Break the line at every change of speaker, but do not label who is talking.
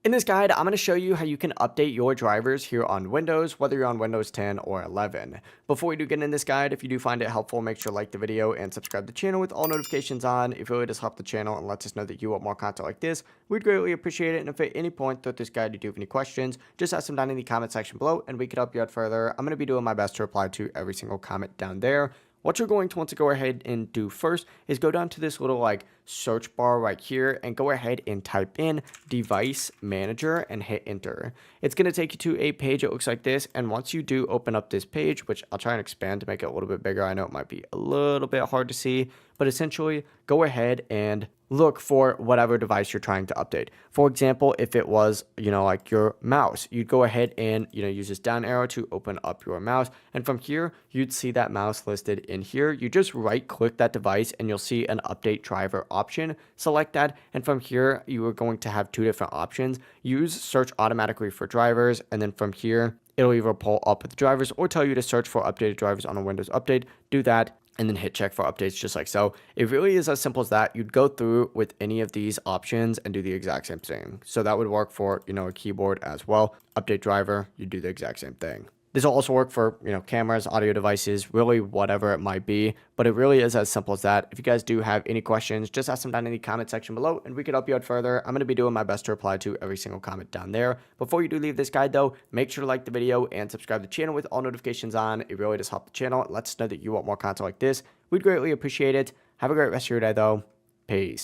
In this guide, I'm going to show you how you can update your drivers here on Windows, whether you're on Windows 10 or 11. Before we do get in this guide, if you do find it helpful, make sure to like the video and subscribe to the channel with all notifications on. It really does help the channel and lets us know that you want more content like this. We'd greatly appreciate it. And if at any point throughout this guide you do have any questions, just ask them down in the comment section below and we can help you out further. I'm going to be doing my best to reply to every single comment down there. What you're going to want to go ahead and do first is go down to this little search bar right here and go ahead and type in device manager and hit enter. It's going to take you to a page that looks like this, and once you do open up this page, which I'll try and expand to make it a little bit bigger, I know it might be a little bit hard to see, but essentially go ahead and look for whatever device you're trying to update. For example, if it was, like your mouse, you'd go ahead and, use this down arrow to open up your mouse. And from here, you'd see that mouse listed in here. You just right click that device and you'll see an update driver option. Select that. And from here, you are going to have two different options. Use search automatically for drivers. And then from here, it'll either pull up with drivers or tell you to search for updated drivers on a Windows update. Do that and then hit check for updates just like so. It really is as simple as that. You'd go through with any of these options and do the exact same thing. So that would work for, a keyboard as well. Update driver, you do the exact same thing. This will also work for, cameras, audio devices, really whatever it might be, but it really is as simple as that. If you guys do have any questions, just ask them down in the comment section below and we can help you out further. I'm going to be doing my best to reply to every single comment down there. Before you do leave this guide though, make sure to like the video and subscribe to the channel with all notifications on. It really does help the channel. It lets us know that you want more content like this. We'd greatly appreciate it. Have a great rest of your day though. Peace.